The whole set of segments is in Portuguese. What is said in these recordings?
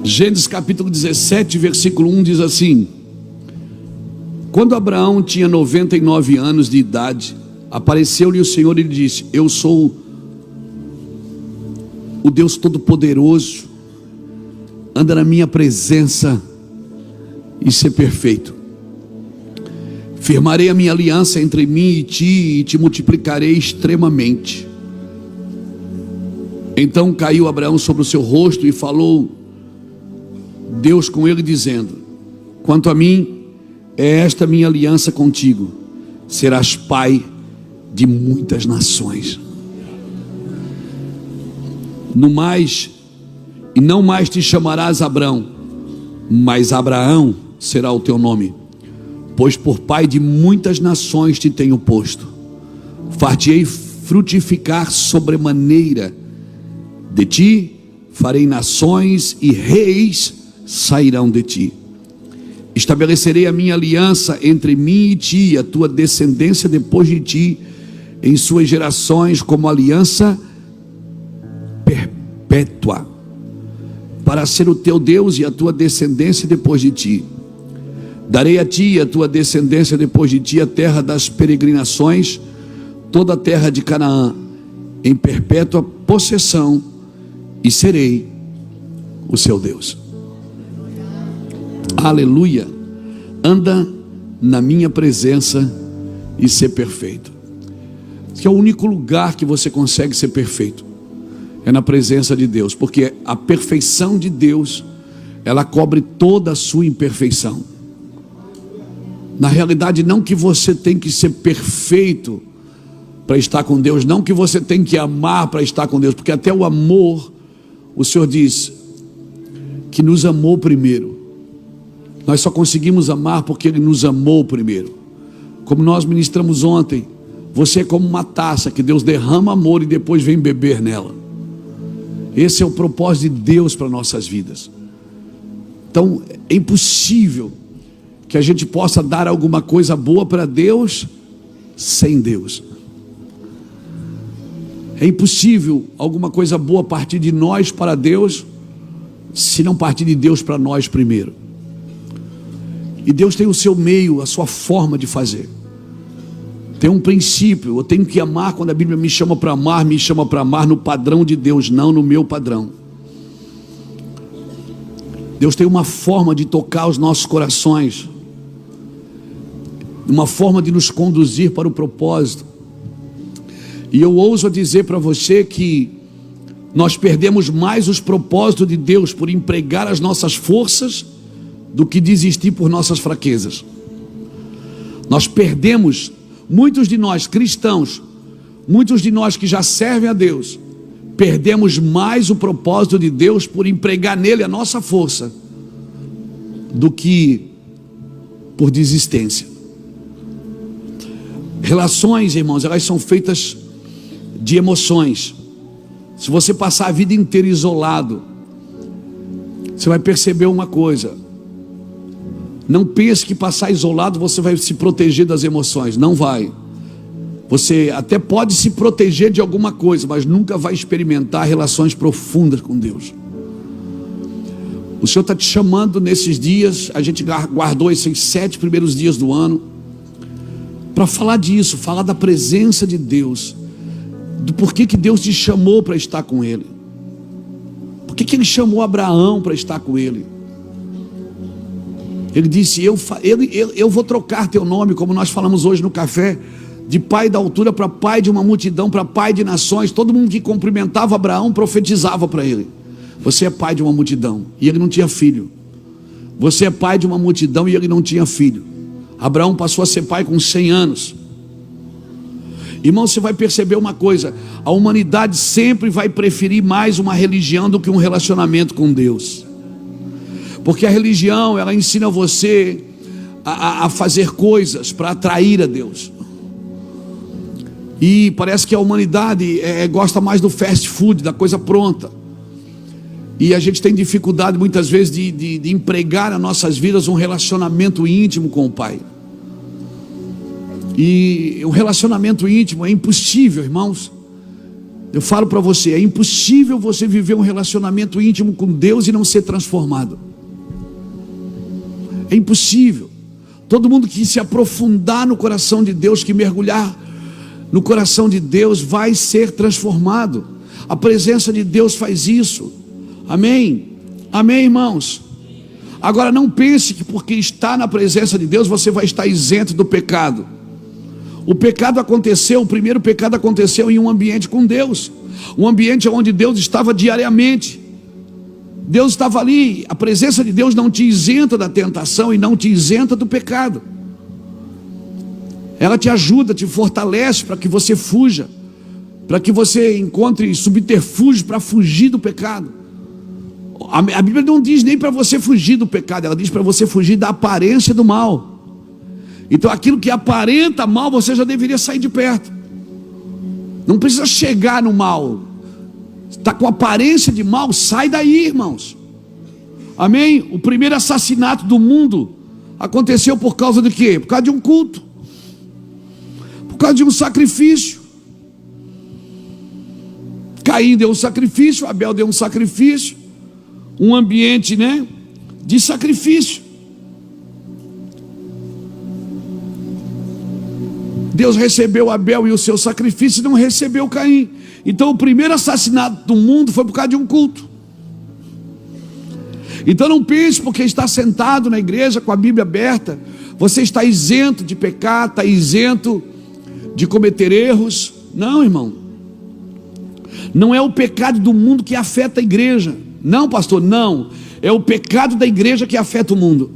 Gênesis capítulo 17, versículo 1 diz assim: quando Abraão tinha 99 anos de idade, apareceu-lhe o Senhor e lhe disse: eu sou o Deus Todo-Poderoso, anda na minha presença e ser perfeito. Firmarei a minha aliança entre mim e te multiplicarei extremamente. Então caiu Abraão sobre o seu rosto e falou Deus com ele dizendo: quanto a mim, é esta minha aliança contigo, serás pai de muitas nações. No mais, e não mais te chamarás Abrão, mas Abraão será o teu nome, pois por pai de muitas nações te tenho posto. Far-te-ei frutificar sobremaneira, de ti farei nações e reis sairão de ti. Estabelecerei a minha aliança entre mim e ti e a tua descendência depois de ti, em suas gerações, como aliança perpétua, para ser o teu Deus e a tua descendência depois de ti. Darei a ti e a tua descendência depois de ti a terra das peregrinações, toda a terra de Canaã, em perpétua possessão, e serei o seu Deus. Aleluia. Anda na minha presença e ser perfeito. Que é o único lugar que você consegue ser perfeito, é na presença de Deus, porque a perfeição de Deus, ela cobre toda a sua imperfeição. Na realidade, não que você tem que ser perfeito para estar com Deus, não que você tem que amar para estar com Deus, porque até o amor, o Senhor diz que nos amou primeiro. Nós só conseguimos amar porque Ele nos amou primeiro. Como nós ministramos ontem, você é como uma taça que Deus derrama amor e depois vem beber nela. Esse é o propósito de Deus para nossas vidas. Então é impossível que a gente possa dar alguma coisa boa para Deus sem Deus. É impossível alguma coisa boa partir de nós para Deus se não partir de Deus para nós primeiro. E Deus tem o seu meio, a sua forma de fazer. Tem um princípio. Eu tenho que amar. Quando a Bíblia me chama para amar no padrão de Deus, não no meu padrão. Deus tem uma forma de tocar os nossos corações, uma forma de nos conduzir para o propósito. E eu ouso dizer para você que nós perdemos mais os propósitos de Deus por empregar as nossas forças do que desistir por nossas fraquezas. Nós perdemos, muitos de nós cristãos, muitos de nós que já servem a Deus, perdemos mais o propósito de Deus por empregar nele a nossa força do que por desistência. Relações, irmãos, elas são feitas de emoções. Se você passar a vida inteira isolado, você vai perceber uma coisa: não pense que passar isolado você vai se proteger das emoções. Não vai. Você até pode se proteger de alguma coisa, mas nunca vai experimentar relações profundas com Deus. O Senhor está te chamando nesses dias. A gente guardou esses 7 primeiros dias do ano para falar disso, falar da presença de Deus, do porquê que Deus te chamou para estar com Ele, por que Ele chamou Abraão para estar com Ele. Ele disse: eu vou trocar teu nome, como nós falamos hoje no café, de pai da altura para pai de uma multidão, para pai de nações. Todo mundo que cumprimentava Abraão profetizava para ele: você é pai de uma multidão. E ele não tinha filho. Você é pai de uma multidão, e ele não tinha filho. Abraão passou a ser pai com 100 anos. Irmão, você vai perceber uma coisa: a humanidade sempre vai preferir mais uma religião do que um relacionamento com Deus. Porque a religião, ela ensina você a fazer coisas para atrair a Deus. E parece que a humanidade gosta mais do fast food, da coisa pronta. E a gente tem dificuldade muitas vezes de empregar nas nossas vidas um relacionamento íntimo com o Pai. E um relacionamento íntimo é impossível, irmãos. Eu falo para você, é impossível você viver um relacionamento íntimo com Deus e não ser transformado. É impossível. Todo mundo que se aprofundar no coração de Deus, que mergulhar no coração de Deus, vai ser transformado. A presença de Deus faz isso. Amém? Amém, irmãos? Agora não pense que porque está na presença de Deus, você vai estar isento do pecado. O pecado aconteceu, o primeiro pecado aconteceu em um ambiente com Deus. Um ambiente onde Deus estava diariamente. Deus estava ali. A presença de Deus não te isenta da tentação e não te isenta do pecado. Ela te ajuda, te fortalece para que você fuja, para que você encontre subterfúgio para fugir do pecado. A Bíblia não diz nem para você fugir do pecado, ela diz para você fugir da aparência do mal. Então aquilo que aparenta mal, você já deveria sair de perto. Não precisa chegar no mal. Está com aparência de mal, sai daí, irmãos. Amém? O primeiro assassinato do mundo aconteceu por causa de quê? Por causa de um culto, por causa de um sacrifício. Caim deu um sacrifício, Abel deu um sacrifício, um ambiente, de sacrifício. Deus recebeu Abel e o seu sacrifício e não recebeu Caim. Então o primeiro assassinato do mundo foi por causa de um culto. Então não pense porque está sentado na igreja com a Bíblia aberta, você está isento de pecar, está isento de cometer erros. Não, irmão. Não é o pecado do mundo que afeta a igreja. Não, pastor, não. É o pecado da igreja que afeta o mundo.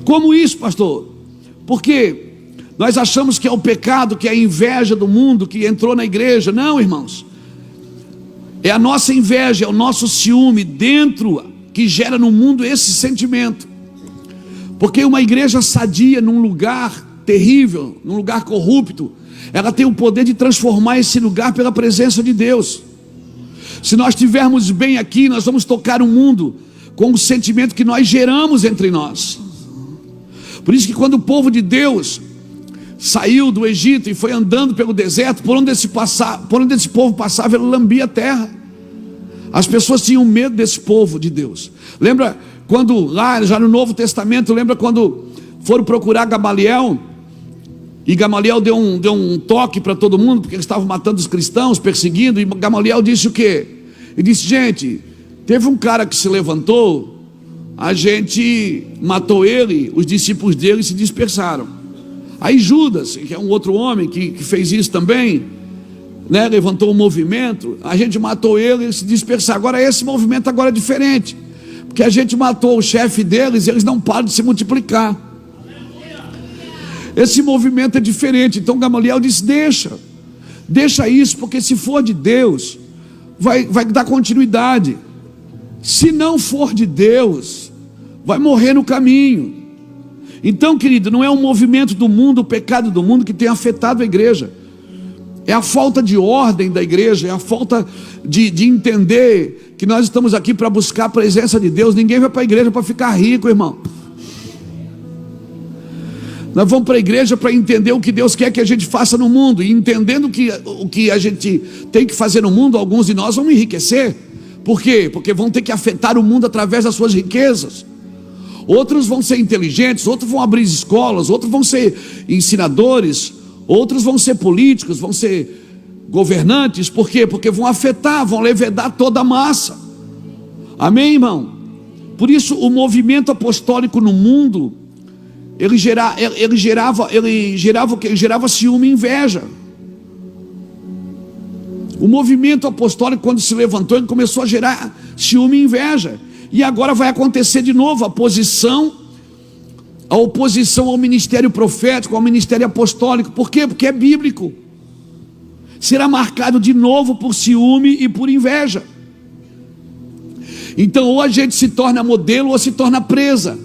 Como isso, pastor? Porque nós achamos que é o pecado, que é a inveja do mundo que entrou na igreja. Não, irmãos. É a nossa inveja, é o nosso ciúme dentro que gera no mundo esse sentimento. Porque uma igreja sadia num lugar terrível, num lugar corrupto, ela tem o poder de transformar esse lugar pela presença de Deus. Se nós estivermos bem aqui, nós vamos tocar o mundo com o sentimento que nós geramos entre nós. Por isso que quando o povo de Deus saiu do Egito e foi andando pelo deserto, por onde esse povo passava, ele lambia a terra. As pessoas tinham medo desse povo de Deus. Lembra quando lá já no Novo Testamento, lembra quando foram procurar Gamaliel, e Gamaliel deu um toque para todo mundo, porque eles estavam matando os cristãos, perseguindo, e Gamaliel disse o quê? Ele disse: gente, teve um cara que se levantou, a gente matou ele, os discípulos dele se dispersaram. Aí Judas, que é um outro homem que fez isso também, levantou um movimento, a gente matou ele, eles se dispersaram. Agora esse movimento agora é diferente, porque a gente matou o chefe deles e eles não param de se multiplicar. Esse movimento é diferente. Então Gamaliel disse: deixa isso, porque se for de Deus, vai dar continuidade. Se não for de Deus, vai morrer no caminho. Então, querido, não é o movimento do mundo, o pecado do mundo que tem afetado a igreja. É a falta de ordem da igreja, é a falta de entender que nós estamos aqui para buscar a presença de Deus. Ninguém vai para a igreja para ficar rico, irmão. Nós vamos para a igreja para entender o que Deus quer que a gente faça no mundo. E entendendo o que a gente tem que fazer no mundo, alguns de nós vão enriquecer. Por quê? Porque vão ter que afetar o mundo através das suas riquezas. Outros vão ser inteligentes, outros vão abrir escolas, outros vão ser ensinadores, outros vão ser políticos, vão ser governantes. Por quê? Porque vão afetar, vão levedar toda a massa. Amém, irmão? Por isso o movimento apostólico no mundo, ele gerava ciúme e inveja. O movimento apostólico, quando se levantou, ele começou a gerar ciúme e inveja. E agora vai acontecer de novo a oposição ao ministério profético, ao ministério apostólico. Por quê? Porque é bíblico. Será marcado de novo por ciúme e por inveja. Então ou a gente se torna modelo ou se torna presa.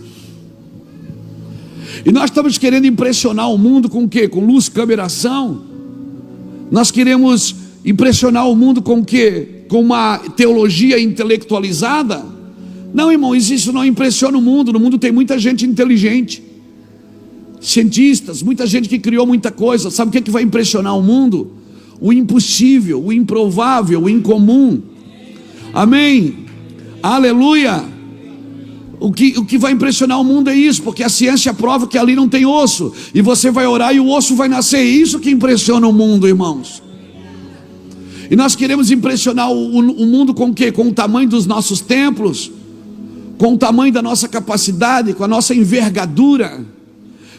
E nós estamos querendo impressionar o mundo com o quê? Com luz, câmera, ação. Nós queremos impressionar o mundo com o quê? Com uma teologia intelectualizada. Não, irmão, isso não impressiona o mundo. No mundo tem muita gente inteligente, cientistas, muita gente que criou muita coisa. Sabe o que vai impressionar o mundo? o impossível, o improvável, o incomum. Amém? Aleluia! O que vai impressionar o mundo é isso, porque a ciência prova que ali não tem osso, e você vai orar e o osso vai nascer. Isso que impressiona o mundo, irmãos. E nós queremos impressionar o mundo com o quê? Com o tamanho dos nossos templos, com o tamanho da nossa capacidade, com a nossa envergadura,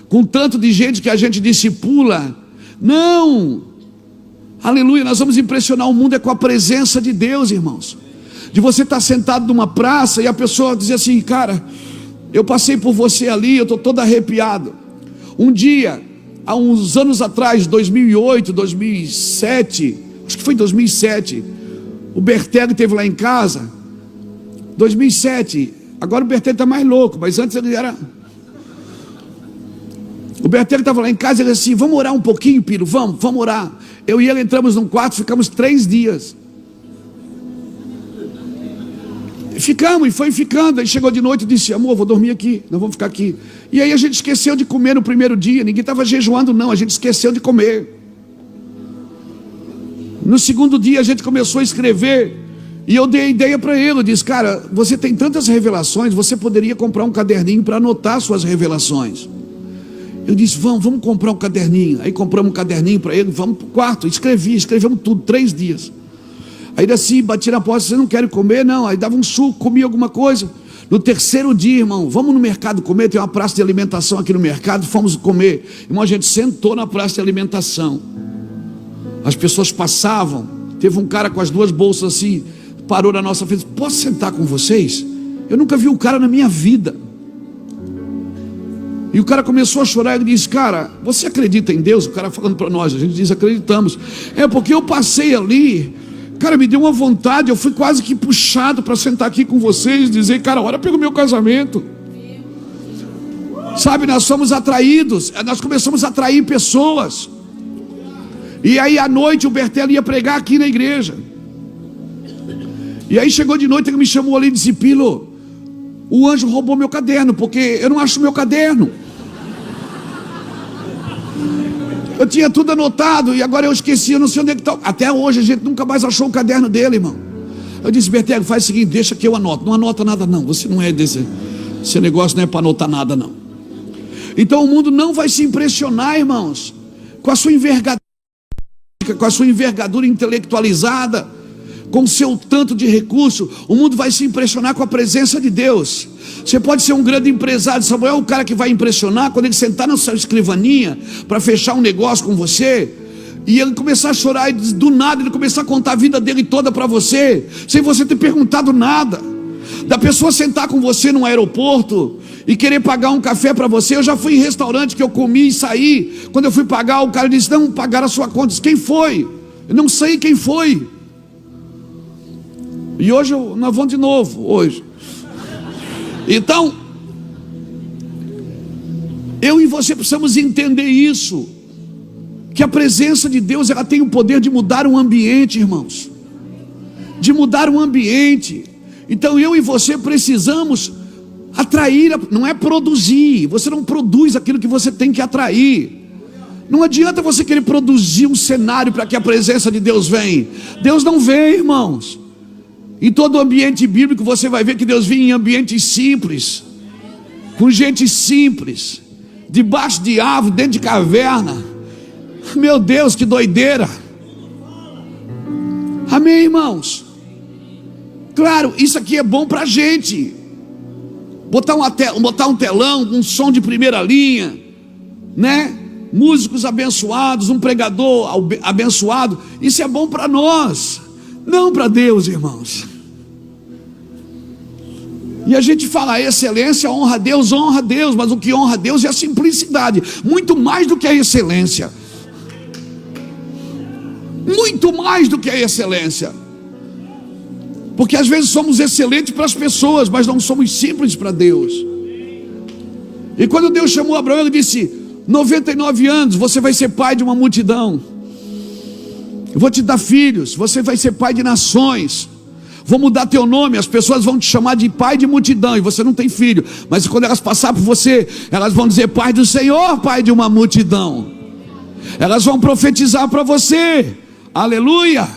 com o tanto de gente que a gente discipula. Não! Aleluia! Nós vamos impressionar o mundo é com a presença de Deus, irmãos. De você estar sentado numa praça e a pessoa dizer assim: cara, eu passei por você ali, eu estou todo arrepiado. Um dia, há uns anos atrás, 2008, 2007, acho que foi 2007, o Bertelli esteve lá em casa. 2007, agora o Bertelli está mais louco, mas antes ele era... O Bertelli estava lá em casa e ele disse assim: vamos orar um pouquinho, Piro, vamos orar. Eu e ele entramos num quarto, ficamos 3 dias. Ficamos, e foi ficando. Aí chegou de noite e disse: amor, vou dormir aqui, nós vamos ficar aqui. E aí a gente esqueceu de comer no primeiro dia. Ninguém estava jejuando não, a gente esqueceu de comer. No segundo dia a gente começou a escrever. E eu dei a ideia para ele. Eu disse: cara, você tem tantas revelações, você poderia comprar um caderninho para anotar suas revelações. Eu disse: vamos comprar um caderninho. Aí compramos um caderninho para ele, vamos para o quarto. Escrevemos tudo, 3 dias. Aí assim, bati na porta: vocês não querem comer? Não. Aí dava um suco, comia alguma coisa. No terceiro dia, irmão, vamos no mercado comer, tem uma praça de alimentação aqui no mercado, fomos comer. Irmão, a gente sentou na praça de alimentação. As pessoas passavam, teve um cara com as 2 bolsas assim, parou na nossa frente: posso sentar com vocês? Eu nunca vi um cara na minha vida. E o cara começou a chorar. Ele disse: cara, você acredita em Deus? O cara falando para nós. A gente diz: acreditamos. É porque eu passei ali, cara, me deu uma vontade, eu fui quase que puxado para sentar aqui com vocês, dizer: cara, ora pelo meu casamento. Sabe, nós somos atraídos, nós começamos a atrair pessoas. E aí à noite o Bertelli ia pregar aqui na igreja. E aí chegou de noite, ele me chamou ali e disse: Pilo, o anjo roubou meu caderno, porque eu não acho meu caderno. Eu tinha tudo anotado e agora eu esqueci, eu não sei onde é que está. Até hoje a gente nunca mais achou o caderno dele, irmão. Eu disse: Bertelli, faz o seguinte, deixa que eu anoto. Não anota nada não, você não é desse... Esse negócio não é para anotar nada não. Então o mundo não vai se impressionar, irmãos, com a sua envergadura intelectualizada, com o seu tanto de recurso. O mundo vai se impressionar com a presença de Deus. Você pode ser um grande empresário. Samuel é o cara que vai impressionar quando ele sentar na sua escrivaninha para fechar um negócio com você, e ele começar a chorar, e do nada ele começar a contar a vida dele toda para você, sem você ter perguntado nada. Da pessoa sentar com você no aeroporto e querer pagar um café para você. Eu já fui em restaurante que eu comi e saí. Quando eu fui pagar, o cara disse: não, pagaram a sua conta. Eu disse: quem foi? Eu não sei quem foi. E hoje nós vamos de novo, hoje. Então, eu e você precisamos entender isso, que a presença de Deus, ela tem o poder de mudar um ambiente, irmãos, de mudar um ambiente. Então eu e você precisamos atrair, não é produzir. Você não produz aquilo que você tem que atrair. Não adianta você querer produzir um cenário para que a presença de Deus venha. Deus não vem, irmãos. Em todo ambiente bíblico você vai ver que Deus vem em ambientes simples, com gente simples, debaixo de árvore, dentro de caverna. Meu Deus, que doideira. Amém, irmãos? Claro, isso aqui é bom para a gente. Botar um telão, um som de primeira linha, né? Músicos abençoados, um pregador abençoado. Isso é bom para nós, não para Deus, irmãos. E a gente fala: excelência, honra a Deus, mas o que honra a Deus é a simplicidade, muito mais do que a excelência, muito mais do que a excelência. Porque às vezes somos excelentes para as pessoas, mas não somos simples para Deus. E quando Deus chamou Abraão, ele disse: 99 anos, você vai ser pai de uma multidão. Eu vou te dar filhos, você vai ser pai de nações. Vou mudar teu nome, as pessoas vão te chamar de pai de multidão, e você não tem filho, mas quando elas passarem por você, elas vão dizer: pai do Senhor, pai de uma multidão. Elas vão profetizar para você. Aleluia!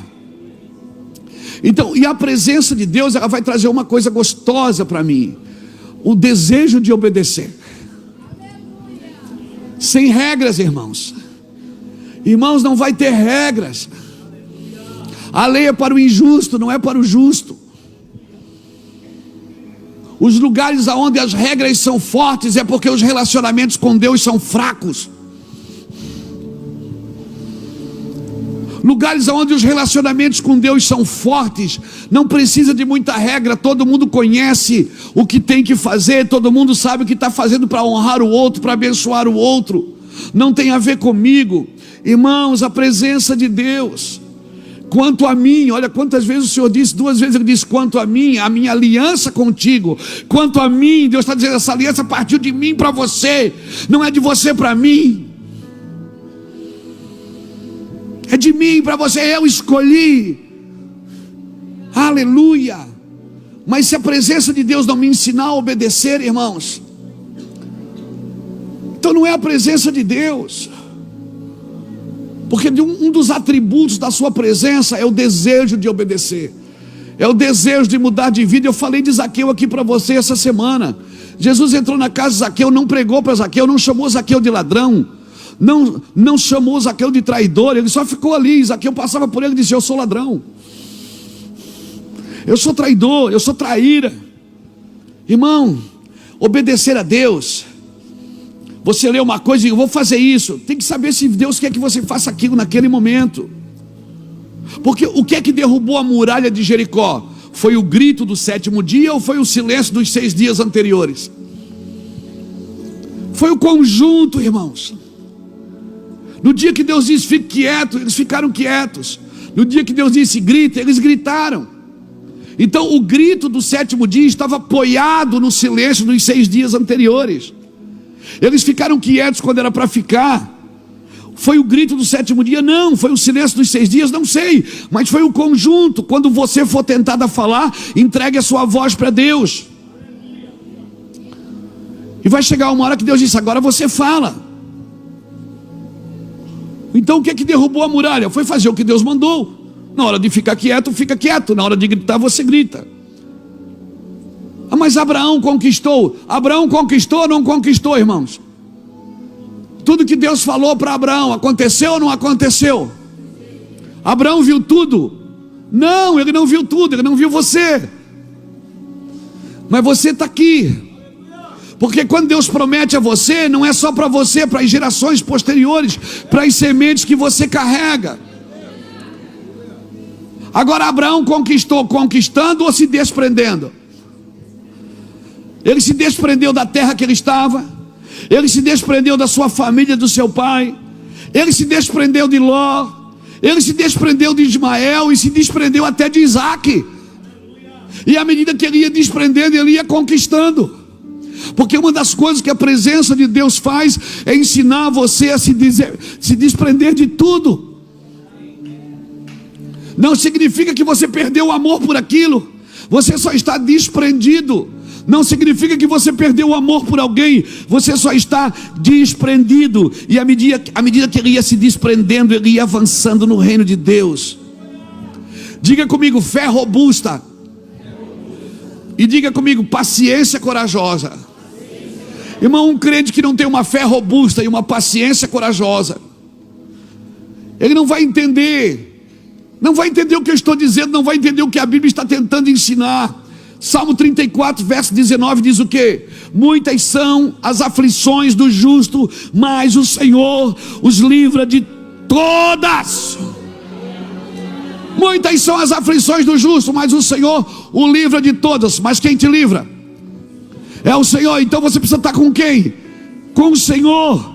Então, e a presença de Deus, ela vai trazer uma coisa gostosa para mim: o desejo de obedecer. Sem regras, irmãos. Irmãos, não vai ter regras. A lei é para o injusto, não é para o justo. Os lugares onde as regras são fortes é porque os relacionamentos com Deus são fracos. Lugares onde os relacionamentos com Deus são fortes, não precisa de muita regra, todo mundo conhece o que tem que fazer, todo mundo sabe o que está fazendo para honrar o outro, para abençoar o outro. Não tem a ver comigo. Irmãos, a presença de Deus. Quanto a mim, olha quantas vezes o Senhor disse, 2 vezes Ele disse: quanto a mim, a minha aliança contigo. Quanto a mim, Deus está dizendo, essa aliança partiu de mim para você, não é de você para mim. É de mim para você, eu escolhi. Aleluia. Mas se a presença de Deus não me ensinar a obedecer, irmãos, então não é a presença de Deus. Porque um dos atributos da sua presença é o desejo de obedecer, é o desejo de mudar de vida. Eu falei de Zaqueu aqui para você essa semana. Jesus entrou na casa de Zaqueu, não pregou para Zaqueu, não chamou Zaqueu de ladrão, não chamou Zaqueu de traidor, ele só ficou ali. Zaqueu passava por ele e disse: eu sou ladrão, eu sou traidor, eu sou traíra. Irmão, obedecer a Deus, você lê uma coisa e eu vou fazer isso, tem que saber se Deus quer que você faça aquilo naquele momento. Porque o que é que derrubou a muralha de Jericó? Foi o grito do 7º dia ou foi o silêncio dos 6 dias anteriores? Foi o conjunto, irmãos. No dia que Deus disse fique quieto, eles ficaram quietos. No dia que Deus disse grita, eles gritaram. Então o grito do 7º dia estava apoiado no silêncio dos 6 dias anteriores. Eles ficaram quietos quando era para ficar. Foi o grito do 7º dia? Não. Foi o silêncio dos 6 dias? Não sei. Mas foi o conjunto. Quando você for tentado a falar, entregue a sua voz para Deus. E vai chegar uma hora que Deus disse: agora você fala. Então o que é que derrubou a muralha? Foi fazer o que Deus mandou. Na hora de ficar quieto, fica quieto. Na hora de gritar, você grita. Ah, mas Abraão conquistou. Abraão conquistou ou não conquistou, irmãos? Tudo que Deus falou para Abraão, aconteceu ou não aconteceu? Abraão viu tudo? Não, ele não viu tudo, ele não viu você. Mas você está aqui. Porque quando Deus promete a você, não é só para você, é para as gerações posteriores, para as sementes que você carrega. Agora Abraão conquistou conquistando ou se desprendendo? Ele se desprendeu da terra que ele estava, ele se desprendeu da sua família, do seu pai, ele se desprendeu de Ló, ele se desprendeu de Ismael e se desprendeu até de Isaac. E à medida que ele ia desprendendo, ele ia conquistando. Porque uma das coisas que a presença de Deus faz é ensinar você a se desprender de tudo. Não significa que você perdeu o amor por aquilo, você só está desprendido. Não significa que você perdeu o amor por alguém, você só está desprendido. E à medida que ele ia se desprendendo, ele ia avançando no reino de Deus. Diga comigo, fé robusta. E diga comigo, paciência corajosa. Irmão, um crente que não tem uma fé robusta e uma paciência corajosa, ele não vai entender o que eu estou dizendo, não vai entender o que a Bíblia está tentando ensinar. Salmo 34, verso 19 diz o quê? Muitas são as aflições do justo, mas o Senhor os livra de todas. Muitas são as aflições do justo, mas o Senhor o livra de todas. Mas quem te livra? É o Senhor. Então você precisa estar com quem? Com o Senhor.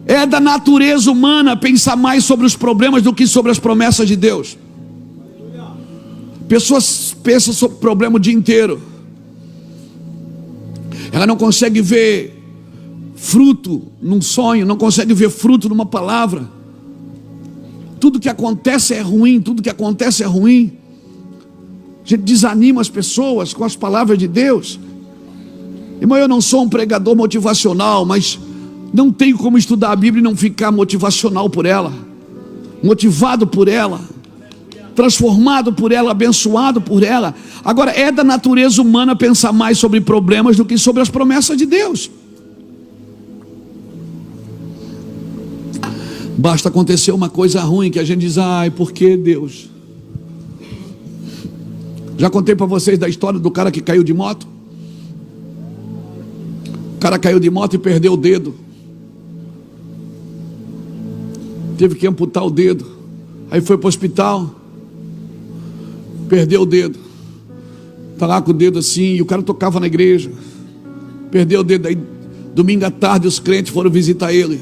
É da natureza humana pensar mais sobre os problemas do que sobre as promessas de Deus. Pessoas pensam sobre o problema o dia inteiro. Ela não consegue ver fruto num sonho, não consegue ver fruto numa palavra. Tudo que acontece é ruim, tudo que acontece é ruim. A gente desanima as pessoas com as palavras de Deus. Irmão, eu não sou um pregador motivacional, mas não tenho como estudar a Bíblia e não ficar motivacional por ela. motivado por ela, transformado por ela, abençoado por ela. Agora, é da natureza humana pensar mais sobre problemas do que sobre as promessas de Deus. Basta acontecer uma coisa ruim que a gente diz: ai, por que Deus? Já contei para vocês da história do cara que caiu de moto. O cara caiu de moto e perdeu o dedo. Teve que amputar o dedo. Aí foi para o hospital, perdeu o dedo. Está lá com o dedo assim. E o cara tocava na igreja, perdeu o dedo. Aí domingo à tarde os crentes foram visitar ele.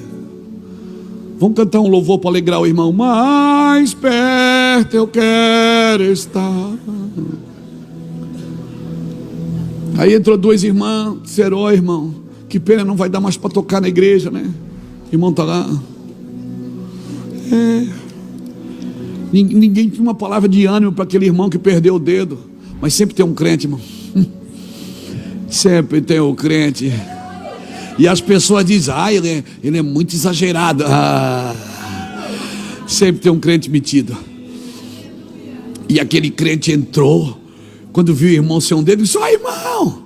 Vamos cantar um louvor para alegrar o irmão. Mais perto eu quero estar. Aí entrou dois irmãos, disseram: ó, irmão, que pena, não vai dar mais para tocar na igreja, né? O irmão está lá. Ninguém tinha uma palavra de ânimo para aquele irmão que perdeu o dedo. Mas sempre tem um crente, irmão. Sempre tem um crente. E as pessoas dizem: ah, ele é muito exagerado. Sempre tem um crente metido. E aquele crente entrou. Quando viu o irmão sem um dedo, disse: ó, irmão,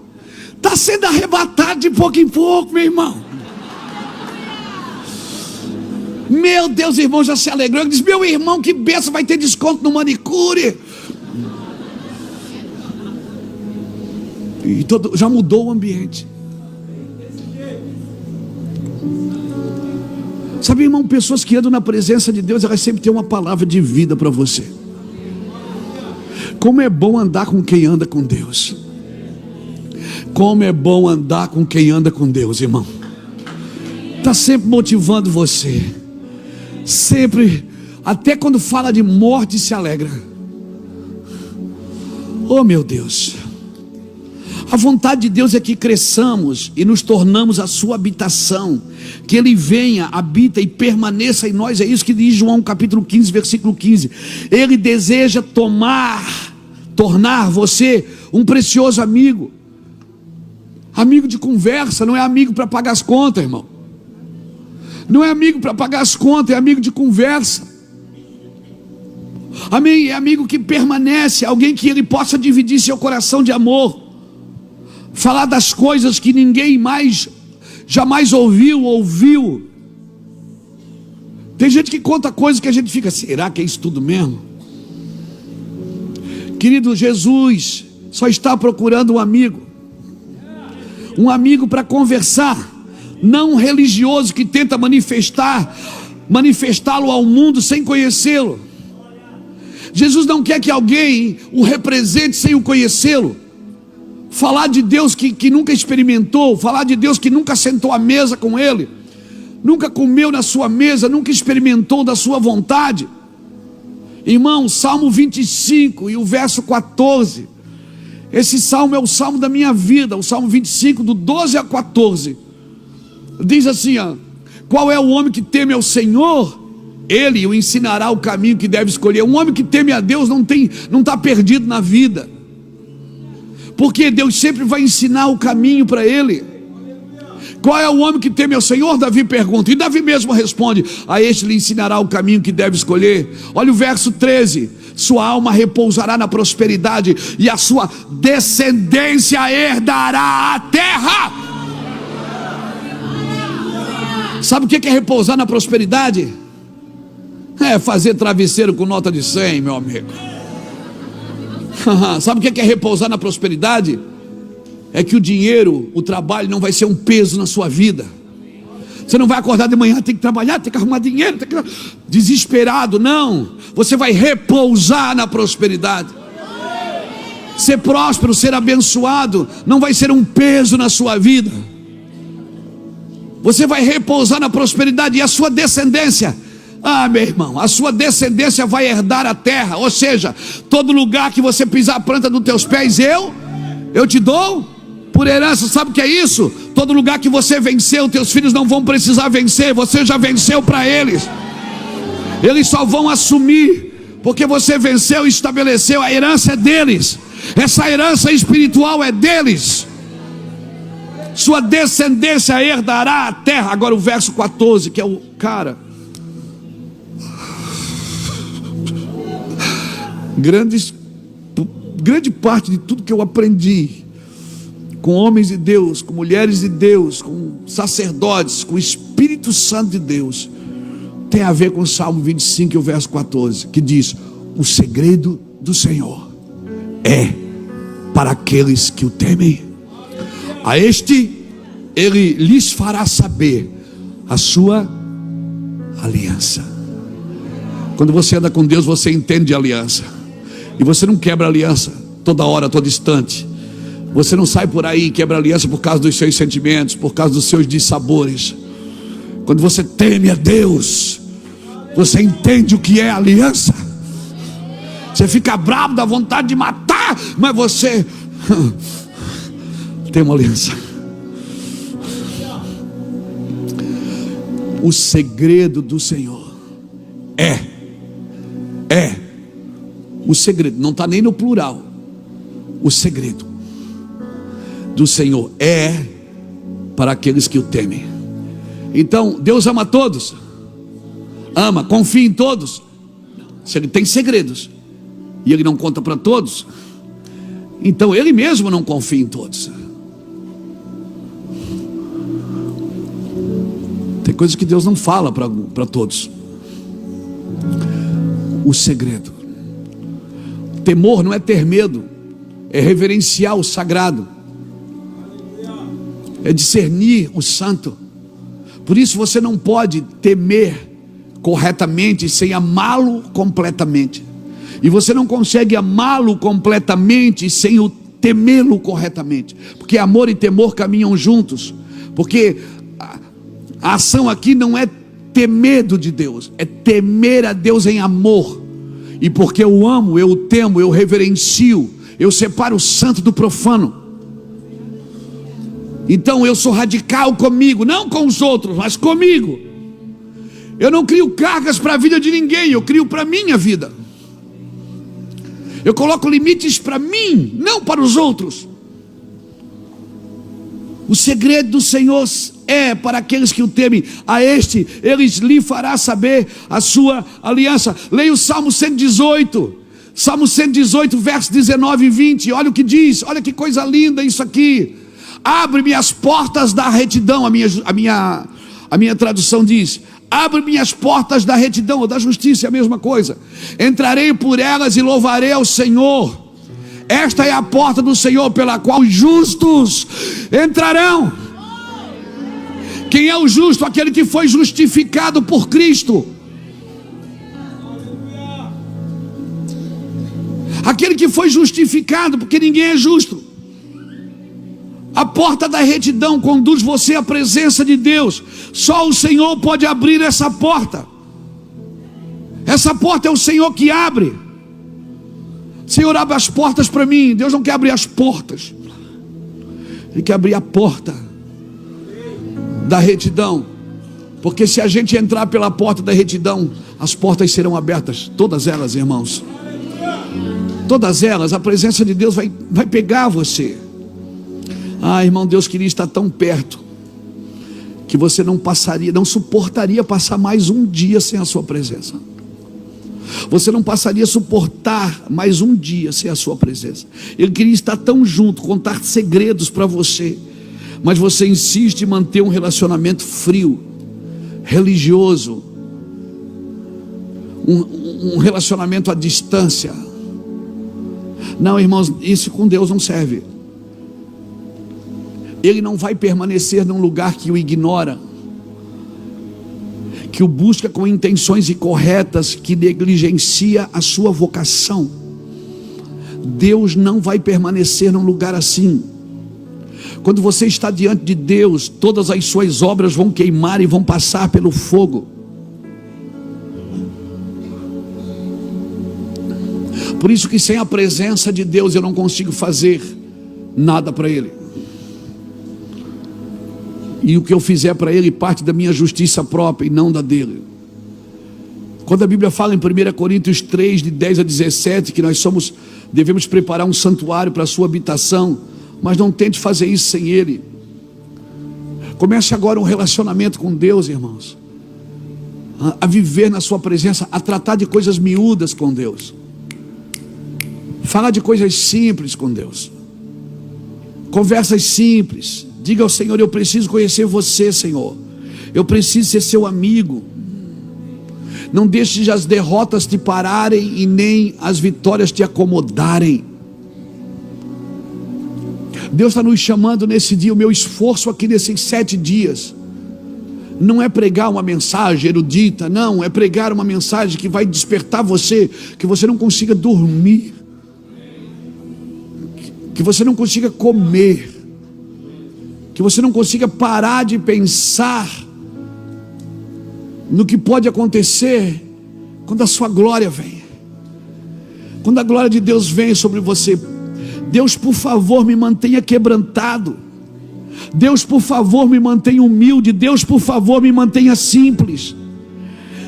está sendo arrebatado de pouco em pouco, meu irmão. Meu Deus, o irmão já se alegrou. Ele disse: meu irmão, que benção, vai ter desconto no manicure. E já mudou o ambiente. Sabe, irmão, pessoas que andam na presença de Deus, elas sempre têm uma palavra de vida para você. Como é bom andar com quem anda com Deus. Como é bom andar com quem anda com Deus, irmão. Está sempre motivando você. Sempre, até quando fala de morte, se alegra. Oh, meu Deus. A vontade de Deus é que cresçamos e nos tornamos a sua habitação, que Ele venha, habita e permaneça em nós. É isso que diz João capítulo 15, versículo 15. Ele deseja tornar você um precioso amigo. Amigo de conversa, não é amigo para pagar as contas, irmão. Não é amigo para pagar as contas, é amigo de conversa. Amém? É amigo que permanece, alguém que ele possa dividir seu coração de amor, falar das coisas que ninguém mais jamais ouviu. Tem gente que conta coisas que a gente fica: será que é isso tudo mesmo? Querido, Jesus só está procurando um amigo para conversar, não um religioso que tenta manifestá-lo ao mundo sem conhecê-lo. Jesus não quer que alguém o represente sem o conhecê-lo. Falar de Deus que nunca experimentou, falar de Deus que nunca sentou à mesa com Ele, nunca comeu na sua mesa, nunca experimentou da sua vontade. Irmão, Salmo 25 e o verso 14, esse salmo é o salmo da minha vida. O Salmo 25, do 12 a 14, diz assim: ó, qual é o homem que teme ao Senhor? Ele o ensinará o caminho que deve escolher. Um homem que teme a Deus não está perdido na vida, porque Deus sempre vai ensinar o caminho para ele. Qual é o homem que teme ao Senhor? Davi pergunta, e Davi mesmo responde: a este lhe ensinará o caminho que deve escolher. Olha o verso 13: sua alma repousará na prosperidade, e a sua descendência herdará a terra. Sabe o que é repousar na prosperidade? É fazer travesseiro com nota de 100, meu amigo. Sabe o que é repousar na prosperidade? É que o dinheiro, o trabalho não vai ser um peso na sua vida. Você não vai acordar de manhã: tem que trabalhar, tem que arrumar dinheiro, desesperado. Não, você vai repousar na prosperidade. Ser próspero, ser abençoado não vai ser um peso na sua vida. Você vai repousar na prosperidade, e a sua descendência, meu irmão, a sua descendência vai herdar a terra. Ou seja, todo lugar que você pisar a planta dos teus pés, eu te dou por herança. Sabe o que é isso? Todo lugar que você venceu, teus filhos não vão precisar vencer. Você já venceu para eles. Eles só vão assumir, porque você venceu e estabeleceu. A herança é deles. Essa herança espiritual é deles. Sua descendência herdará a terra. Agora o verso 14, que é o cara. Grande parte de tudo que eu aprendi com homens de Deus, com mulheres de Deus, com sacerdotes, com o Espírito Santo de Deus, tem a ver com o Salmo 25 e o verso 14, que diz: o segredo do Senhor é para aqueles que o temem. A este ele lhes fará saber a sua aliança. Quando você anda com Deus, você entende a aliança, e você não quebra a aliança toda hora, todo instante. Você não sai por aí e quebra a aliança por causa dos seus sentimentos, por causa dos seus dissabores. Quando você teme a Deus, você entende o que é aliança. Você fica bravo, dá vontade de matar, mas você tem uma aliança. O segredo do Senhor o segredo, não está nem no plural. O segredo do Senhor é para aqueles que o temem. Então, Deus ama todos? Ama. Confia em todos? Se Ele tem segredos e Ele não conta para todos, então Ele mesmo não confia em todos. Tem coisas que Deus não fala para todos. O segredo. Temor não é ter medo, é reverenciar o sagrado, é discernir o santo. Por isso você não pode temer corretamente sem amá-lo completamente, e você não consegue amá-lo completamente sem o temê-lo corretamente, porque amor e temor caminham juntos. Porque a ação aqui não é ter medo de Deus, é temer a Deus em amor. E porque eu amo, eu o temo, eu reverencio, eu separo o santo do profano. Então eu sou radical comigo, não com os outros, mas comigo. Eu não crio cargas para a vida de ninguém, eu crio para a minha vida. Eu coloco limites para mim, não para os outros. O segredo do Senhor é para aqueles que o temem. A este eles lhe fará saber a sua aliança. Leia o Salmo 118. Salmo 118, versos 19 e 20. Olha o que diz, olha que coisa linda isso aqui. Abre-me as portas da retidão. A minha tradução diz: abre-me as portas da retidão ou da justiça, é a mesma coisa. Entrarei por elas e louvarei ao Senhor. Esta é a porta do Senhor pela qual os justos entrarão. Quem é o justo? Aquele que foi justificado por Cristo. Aquele que foi justificado, porque ninguém é justo. A porta da retidão conduz você à presença de Deus. Só o Senhor pode abrir essa porta. Essa porta é o Senhor que abre. Senhor, abre as portas para mim. Deus não quer abrir as portas, Ele quer abrir a porta da retidão. Porque se a gente entrar pela porta da retidão, as portas serão abertas, todas elas, irmãos. Todas elas, a presença de Deus vai pegar você. Ah, irmão, Deus queria estar tão perto que você não suportaria passar mais um dia sem a sua presença. Você não passaria a suportar mais um dia sem a sua presença. Ele queria estar tão junto, contar segredos para você, mas você insiste em manter um relacionamento frio, religioso, um relacionamento à distância. Não, irmãos, isso com Deus não serve. Ele não vai permanecer num lugar que o ignora, que o busca com intenções incorretas, que negligencia a sua vocação. Deus não vai permanecer num lugar assim. Quando você está diante de Deus, todas as suas obras vão queimar e vão passar pelo fogo. Por isso que sem a presença de Deus eu não consigo fazer nada para Ele. E o que eu fizer para Ele parte da minha justiça própria e não da dele. Quando a Bíblia fala em 1 Coríntios 3, de 10 a 17, que nós devemos preparar um santuário para a sua habitação, mas não tente fazer isso sem Ele. Comece agora um relacionamento com Deus, irmãos, a viver na sua presença, a tratar de coisas miúdas com Deus. Fala de coisas simples com Deus. Conversas simples. Diga ao Senhor: eu preciso conhecer você, Senhor. Eu preciso ser seu amigo. Não deixe as derrotas te pararem e nem as vitórias te acomodarem. Deus está nos chamando nesse dia. O meu esforço aqui nesses 7 dias não é pregar uma mensagem erudita, não, é pregar uma mensagem que vai despertar você, que você não consiga dormir, que você não consiga comer, que você não consiga parar de pensar no que pode acontecer quando a sua glória vem, quando a glória de Deus vem sobre você. Deus, por favor, me mantenha quebrantado. Deus, por favor, me mantenha humilde. Deus, por favor, me mantenha simples.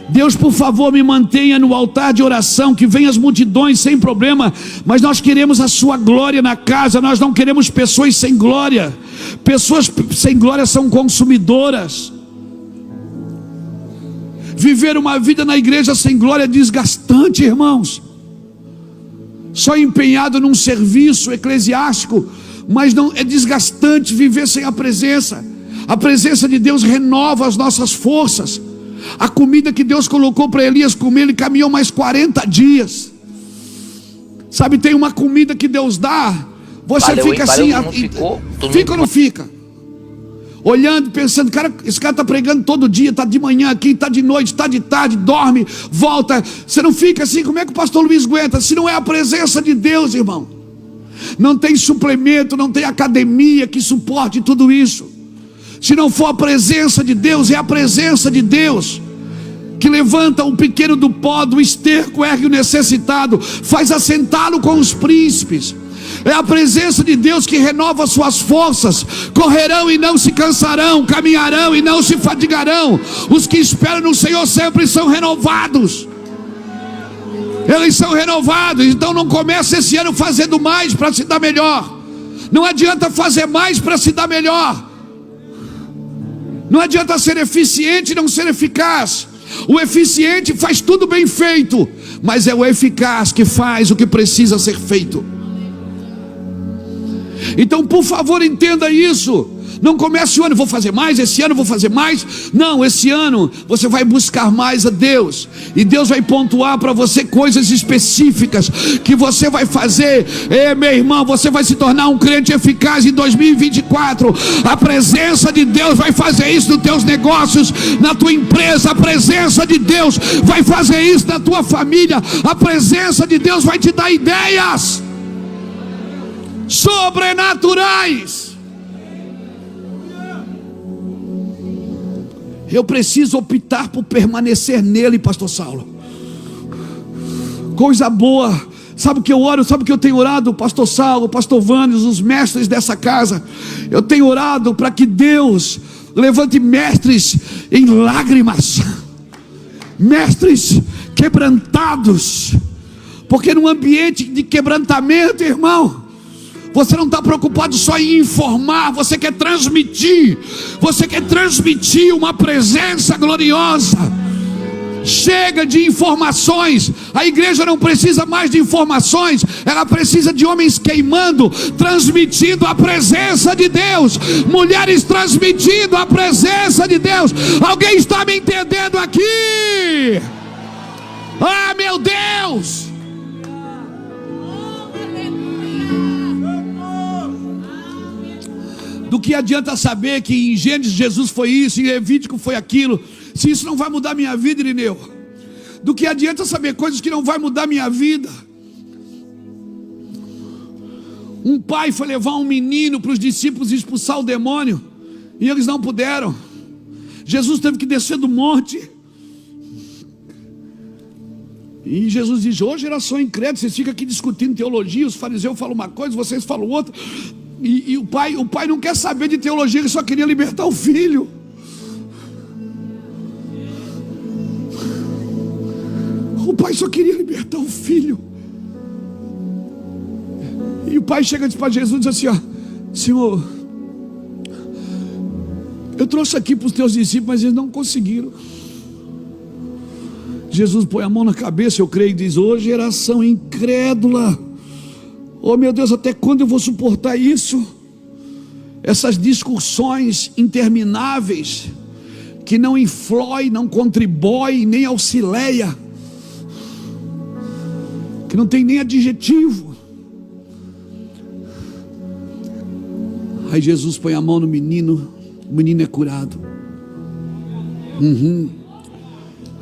Deus, por favor, me mantenha no altar de oração, que venham as multidões sem problema, mas nós queremos a sua glória na casa. Nós não queremos pessoas sem glória. Pessoas sem glória são consumidoras. Viver uma vida na igreja sem glória é desgastante, irmãos. Só empenhado num serviço eclesiástico, mas não é desgastante viver sem a presença. A presença de Deus renova as nossas forças. A comida que Deus colocou para Elias comer, ele caminhou mais 40 dias. Sabe, tem uma comida que Deus dá, você fica assim, fica ou não fica? Olhando, pensando: cara, esse cara está pregando todo dia, está de manhã aqui, está de noite, está de tarde, dorme, volta. Você não fica assim? Como é que o pastor Luiz aguenta? Se não é a presença de Deus, irmão. Não tem suplemento, não tem academia que suporte tudo isso. Se não for a presença de Deus, é a presença de Deus que levanta o pequeno do pó, do esterco, ergue o necessitado, faz assentá-lo com os príncipes. É a presença de Deus que renova suas forças. Correrão e não se cansarão, caminharão e não se fadigarão. Os que esperam no Senhor sempre são renovados. Eles são renovados. Então não comece esse ano fazendo mais para se dar melhor. Não adianta fazer mais para se dar melhor. Não adianta ser eficiente e não ser eficaz. O eficiente faz tudo bem feito, mas é o eficaz que faz o que precisa ser feito. Então, por favor, entenda isso. Não comece o ano: vou fazer mais, esse ano vou fazer mais. Não, esse ano você vai buscar mais a Deus, e Deus vai pontuar para você coisas específicas que você vai fazer. Meu irmão, você vai se tornar um crente eficaz em 2024. A presença de Deus vai fazer isso nos teus negócios, na tua empresa. A presença de Deus vai fazer isso na tua família. A presença de Deus vai te dar ideias sobrenaturais. Eu preciso optar por permanecer nele, pastor Saulo. Coisa boa. Sabe o que eu oro? Sabe o que eu tenho orado, pastor Saulo, pastor Vânios, os mestres dessa casa? Eu tenho orado para que Deus levante mestres em lágrimas, mestres quebrantados, porque num ambiente de quebrantamento, irmão, você não está preocupado só em informar, você quer transmitir. Você quer transmitir uma presença gloriosa. Chega de informações. A igreja não precisa mais de informações. Ela precisa de homens queimando, transmitindo a presença de Deus. Mulheres transmitindo a presença de Deus. Alguém está me entendendo aqui? Ah, meu Deus! Do que adianta saber que em Gênesis Jesus foi isso, em Levítico foi aquilo, se isso não vai mudar minha vida, Irineu? Do que adianta saber coisas que não vai mudar minha vida? Um pai foi levar um menino para os discípulos expulsar o demônio, e eles não puderam. Jesus teve que descer do monte. E Jesus diz: ô geração incrédula, vocês ficam aqui discutindo teologia, os fariseus falam uma coisa, vocês falam outra. E o pai não quer saber de teologia, ele só queria libertar o filho. O pai só queria libertar o filho. E o pai chega para Jesus e diz assim: ó, Senhor, eu trouxe aqui para os teus discípulos, mas eles não conseguiram. Jesus põe a mão na cabeça, eu creio, e diz: ô geração incrédula, Oh meu Deus, até quando eu vou suportar isso? Essas discussões intermináveis, que não influi, não contribui, nem auxilia, que não tem nem adjetivo. Aí Jesus põe a mão no menino, o menino é curado.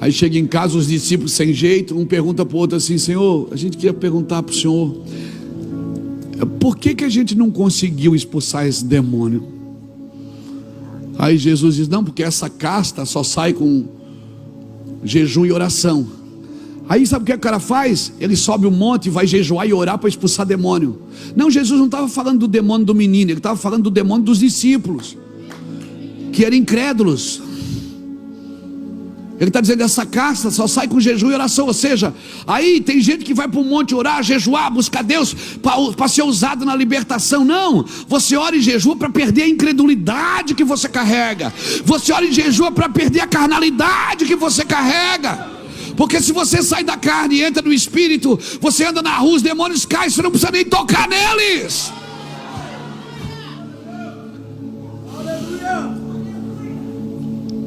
Aí chega em casa os discípulos sem jeito, um pergunta para o outro assim: Senhor, a gente queria perguntar para o Senhor, por que a gente não conseguiu expulsar esse demônio? Aí Jesus diz: não, porque essa casta só sai com jejum e oração. Aí sabe o que o cara faz? Ele sobe um monte e vai jejuar e orar para expulsar demônio. Não, Jesus não estava falando do demônio do menino, ele estava falando do demônio dos discípulos, que eram incrédulos. Ele está dizendo: essa casta só sai com jejum e oração. Ou seja, aí tem gente que vai para o monte orar, jejuar, buscar Deus para ser usado na libertação. Não, você ora e jejua para perder a incredulidade que você carrega. Você ora e jejua para perder a carnalidade que você carrega. Porque se você sai da carne e entra no espírito, você anda na rua, os demônios caem, você não precisa nem tocar neles.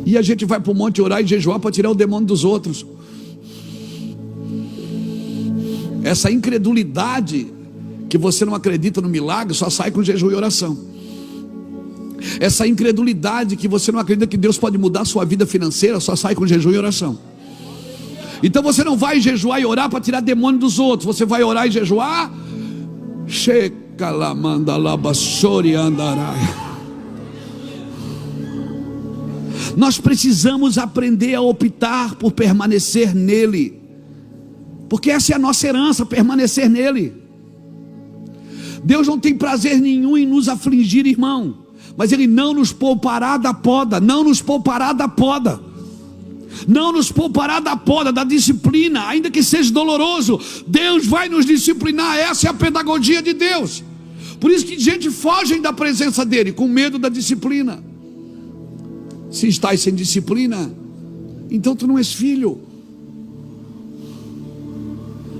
E a gente vai para o monte orar e jejuar para tirar o demônio dos outros. Essa incredulidade, que você não acredita no milagre, só sai com jejum e oração. Essa incredulidade que você não acredita que Deus pode mudar a sua vida financeira, só sai com jejum e oração. Então você não vai jejuar e orar para tirar demônio dos outros, você vai orar e jejuar. Nós precisamos aprender a optar por permanecer nele, porque essa é a nossa herança, permanecer nele. Deus não tem prazer nenhum em nos afligir, irmão, mas Ele não nos poupará da poda, não nos poupará da poda, não nos poupará da poda, da disciplina, ainda que seja doloroso. Deus vai nos disciplinar, essa é a pedagogia de Deus. Por isso que gente foge da presença dele, com medo da disciplina. Se estás sem disciplina, então tu não és filho.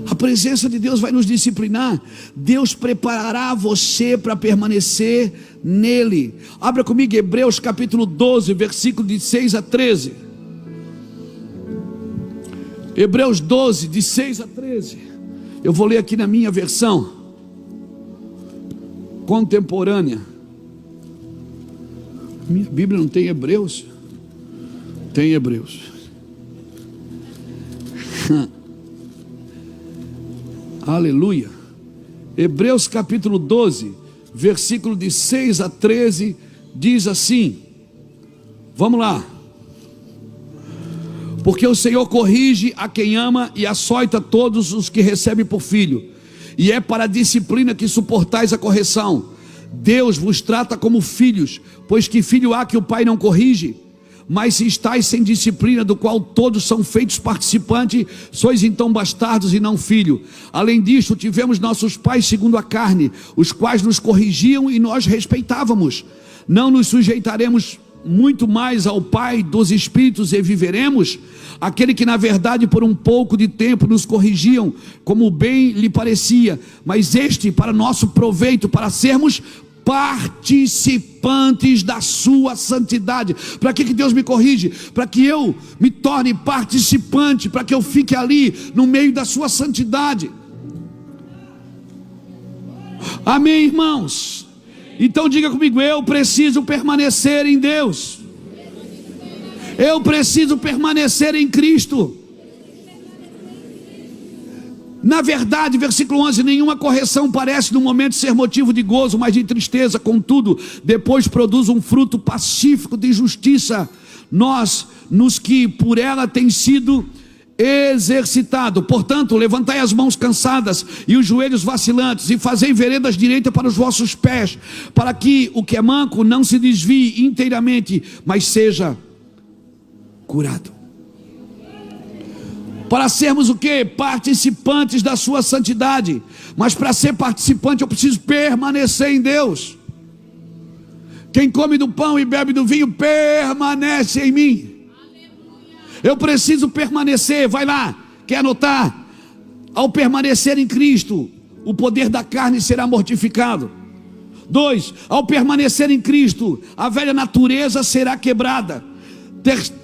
A presença de Deus vai nos disciplinar. Deus preparará você para permanecer nele. Abra comigo Hebreus capítulo 12, versículo de 6 a 13. Hebreus 12, de 6 a 13. Eu vou ler aqui na minha versão contemporânea. Minha Bíblia não tem Hebreus? Tem Hebreus. Aleluia. Hebreus capítulo 12, versículo de 6 a 13, diz assim. Vamos lá. Porque o Senhor corrige a quem ama e açoita todos os que recebem por filho. E é para a disciplina que suportais a correção. Deus vos trata como filhos, pois que filho há que o pai não corrige? Mas se estáis sem disciplina, do qual todos são feitos participantes, sois então bastardos e não filho. Além disto, tivemos nossos pais segundo a carne, os quais nos corrigiam e nós respeitávamos. Não nos sujeitaremos muito mais ao Pai dos Espíritos e viveremos? Aquele que na verdade por um pouco de tempo nos corrigiam, como bem lhe parecia, mas este para nosso proveito, para sermos participantes da sua santidade. Para que Deus me corrige? Para que eu me torne participante, para que eu fique ali no meio da sua santidade. Amém, irmãos? Então diga comigo: eu preciso permanecer em Deus. Eu preciso permanecer em Cristo. Na verdade, versículo 11: nenhuma correção parece no momento ser motivo de gozo, mas de tristeza. Contudo, depois produz um fruto pacífico de justiça nos que por ela tem sido exercitado. Portanto, levantai as mãos cansadas e os joelhos vacilantes, e fazei veredas direitas para os vossos pés, para que o que é manco não se desvie inteiramente, mas seja curado. Para sermos o quê? Participantes da sua santidade. Mas para ser participante eu preciso permanecer em Deus. Quem come do pão e bebe do vinho permanece em mim. Eu preciso permanecer. Vai lá, quer anotar? Ao permanecer em Cristo, o poder da carne será mortificado. 2, ao permanecer em Cristo, a velha natureza será quebrada.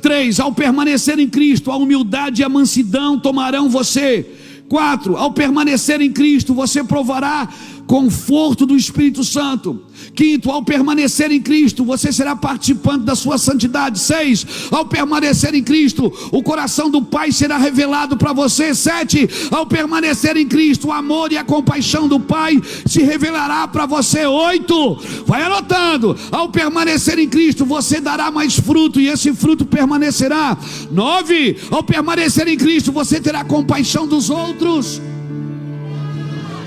3, ao permanecer em Cristo, a humildade e a mansidão tomarão você. 4, ao permanecer em Cristo, você provará conforto do Espírito Santo. 5, ao permanecer em Cristo, você será participante da sua santidade. 6, ao permanecer em Cristo, o coração do Pai será revelado para você. 7, ao permanecer em Cristo, o amor e a compaixão do Pai se revelará para você. 8, vai anotando, ao permanecer em Cristo, você dará mais fruto e esse fruto permanecerá. 9, ao permanecer em Cristo, você terá compaixão dos outros.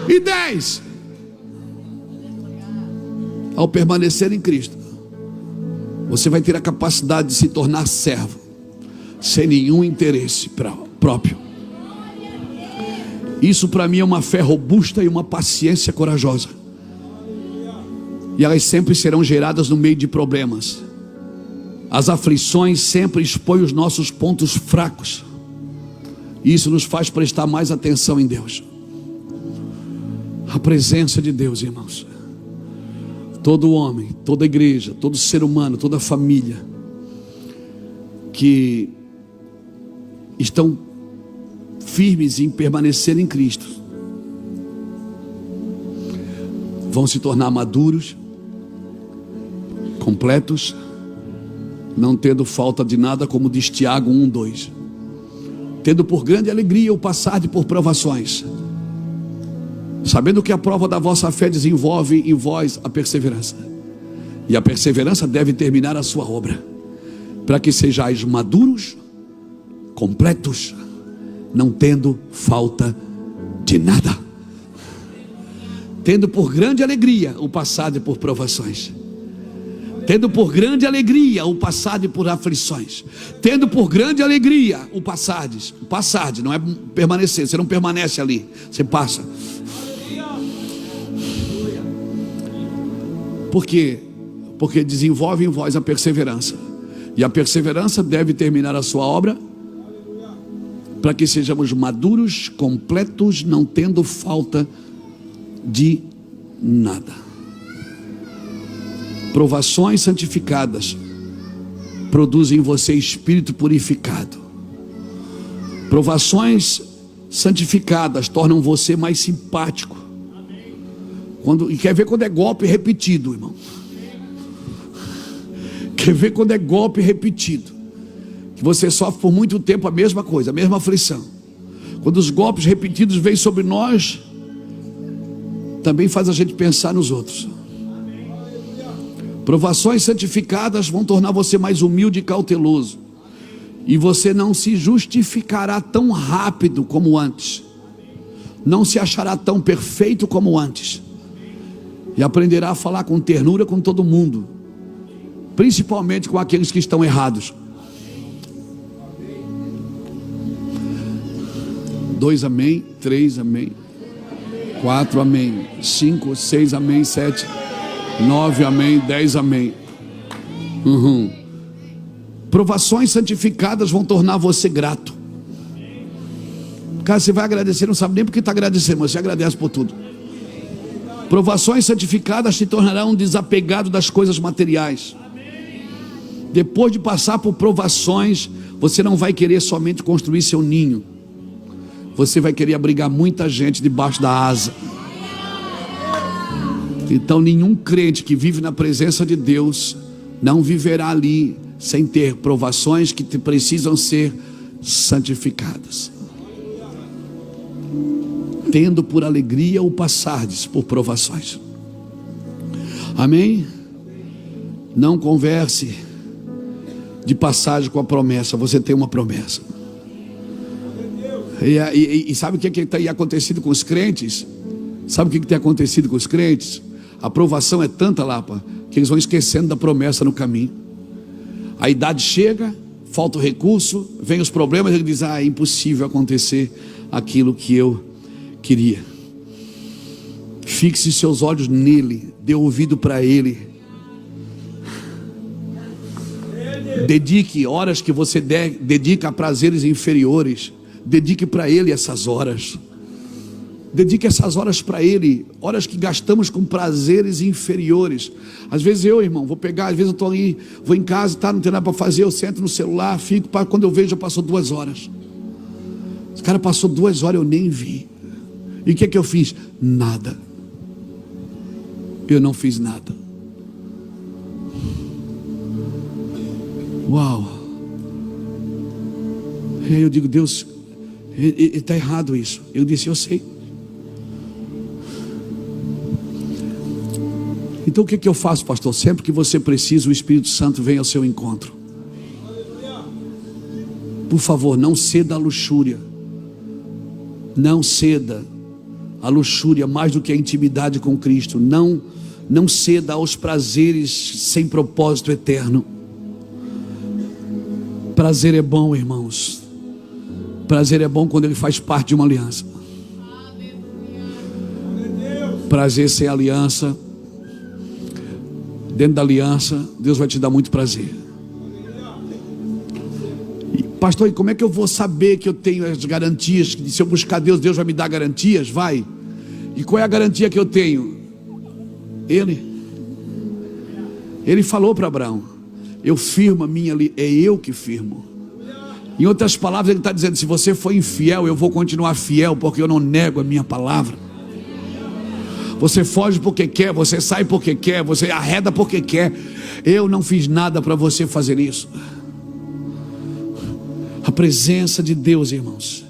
E 10, ao permanecer em Cristo, você vai ter a capacidade de se tornar servo, sem nenhum interesse próprio. Isso para mim é uma fé robusta e uma paciência corajosa. E elas sempre serão geradas no meio de problemas. As aflições sempre expõem os nossos pontos fracos. Isso nos faz prestar mais atenção em Deus. A presença de Deus, irmãos. Todo homem, toda igreja, todo ser humano, toda família que estão firmes em permanecer em Cristo vão se tornar maduros, completos, não tendo falta de nada, como diz Tiago 1:2, tendo por grande alegria o passar por provações, sabendo que a prova da vossa fé desenvolve em vós a perseverança, e a perseverança deve terminar a sua obra, para que sejais maduros, completos, não tendo falta de nada, tendo por grande alegria o passar por provações, tendo por grande alegria o passar por aflições, tendo por grande alegria o passar, não é permanecer, você não permanece ali, você passa. Por quê? Porque desenvolve em vós a perseverança, e a perseverança deve terminar a sua obra, para que sejamos maduros, completos, não tendo falta de nada. Provações santificadas produzem em você espírito purificado. Provações santificadas tornam você mais simpático. E quer ver quando é golpe repetido, irmão? Quer ver quando é golpe repetido? Que você sofre por muito tempo a mesma coisa, a mesma aflição. Quando os golpes repetidos vêm sobre nós, também faz a gente pensar nos outros. Provações santificadas vão tornar você mais humilde e cauteloso. E você não se justificará tão rápido como antes. Não se achará tão perfeito como antes. E aprenderá a falar com ternura com todo mundo, principalmente com aqueles que estão errados. 2, amém. 3, amém. 4, amém. 5, 6, amém. 7, 9, amém. 10, amém. Provações santificadas vão tornar você grato. Cara, você vai agradecer, não sabe nem porque está agradecendo, mas você agradece por tudo. Provações santificadas te tornarão desapegado das coisas materiais. Depois de passar por provações, você não vai querer somente construir seu ninho, você vai querer abrigar muita gente debaixo da asa. Então nenhum crente que vive na presença de Deus não viverá ali sem ter provações que precisam ser santificadas, tendo por alegria o passardes por provações. Amém? Não converse de passagem com a promessa. Você tem uma promessa. E sabe o que tem acontecido com os crentes? Sabe o que tem acontecido com os crentes? A provação é tanta, Lapa, que eles vão esquecendo da promessa no caminho. A idade chega, falta o recurso, vem os problemas, ele diz: é impossível acontecer aquilo que eu queria. Fixe seus olhos nele, dê ouvido para ele. Dedique horas que você dedica a prazeres inferiores, dedique para ele essas horas. Dedique essas horas para Ele, horas que gastamos com prazeres inferiores. Às vezes eu, irmão, vou pegar, às vezes eu estou ali, vou em casa, tá, não tem nada para fazer, eu sento no celular, fico, quando eu vejo já passou 2 horas. Esse cara passou 2 horas, eu nem vi. E o que é que eu fiz? Nada. Eu não fiz nada. Uau. E aí eu digo, Deus, está errado isso. Eu disse, eu sei. Então o que é que eu faço, pastor? Sempre que você precisa, o Espírito Santo vem ao seu encontro. Por favor, não ceda à luxúria. Não ceda à luxúria mais do que a intimidade com Cristo. Não ceda aos prazeres sem propósito eterno. Prazer é bom, irmãos. Prazer é bom quando ele faz parte de uma aliança. Prazer sem aliança. Dentro da aliança, Deus vai te dar muito prazer. E, pastor, e como é que eu vou saber que eu tenho as garantias? Que se eu buscar Deus, Deus vai me dar garantias? Vai. E qual é a garantia que eu tenho? Ele falou para Abraão: eu firmo a minha ali, é eu que firmo. Em outras palavras, ele está dizendo: se você for infiel, eu vou continuar fiel, porque eu não nego a minha palavra. Você foge porque quer, você sai porque quer, você arreda porque quer. Eu não fiz nada para você fazer isso. A presença de Deus, irmãos.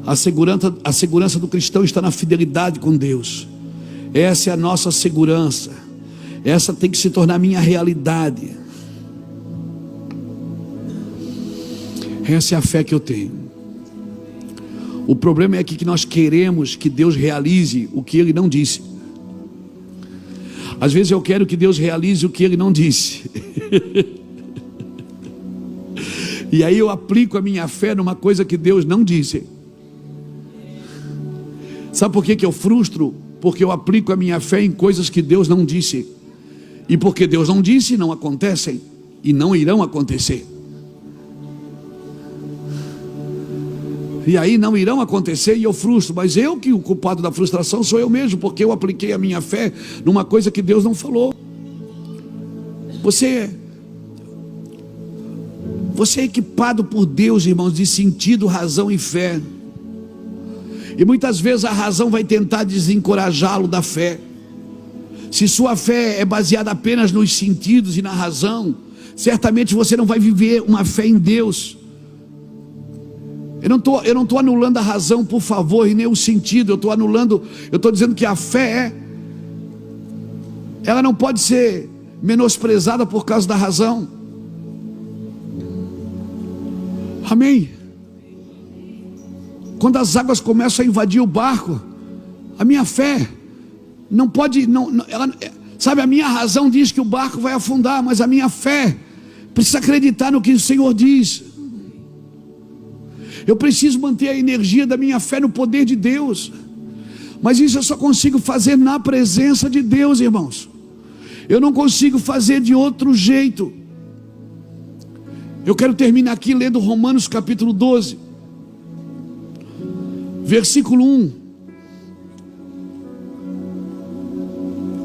A segurança do cristão está na fidelidade com Deus. Essa é a nossa segurança. Essa tem que se tornar minha realidade. Essa é a fé que eu tenho. O problema é que nós queremos que Deus realize o que Ele não disse. Às vezes eu quero que Deus realize o que Ele não disse. E aí eu aplico a minha fé numa coisa que Deus não disse. Sabe por que eu frustro? Porque eu aplico a minha fé em coisas que Deus não disse. E porque Deus não disse, não acontecem. E não irão acontecer. E aí não irão acontecer e eu frustro. Mas o culpado da frustração sou eu mesmo, porque eu apliquei a minha fé numa coisa que Deus não falou. Você é equipado por Deus, irmãos, de sentido, razão e fé. E muitas vezes a razão vai tentar desencorajá-lo da fé. Se sua fé é baseada apenas nos sentidos e na razão, certamente você não vai viver uma fé em Deus. Eu não estou anulando a razão, por favor, e nem o sentido. Eu estou dizendo que a fé, ela não pode ser menosprezada por causa da razão. Amém? Quando as águas começam a invadir o barco, a minha fé não pode, sabe, a minha razão diz que o barco vai afundar, mas a minha fé precisa acreditar no que o Senhor diz. Eu preciso manter a energia da minha fé no poder de Deus. Mas isso eu só consigo fazer na presença de Deus, irmãos. Eu não consigo fazer de outro jeito. Eu quero terminar aqui lendo Romanos capítulo 12, versículo 1.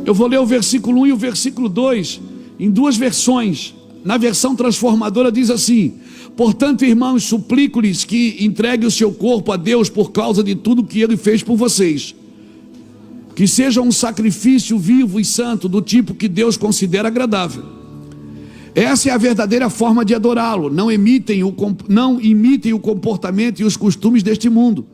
Eu vou ler o versículo 1 e o versículo 2 em duas versões. Na versão transformadora diz assim: portanto, irmãos, suplico-lhes que entreguem o seu corpo a Deus por causa de tudo que Ele fez por vocês. Que seja um sacrifício vivo e santo, do tipo que Deus considera agradável. Essa é a verdadeira forma de adorá-lo. Não imitem o comportamento e os costumes deste mundo,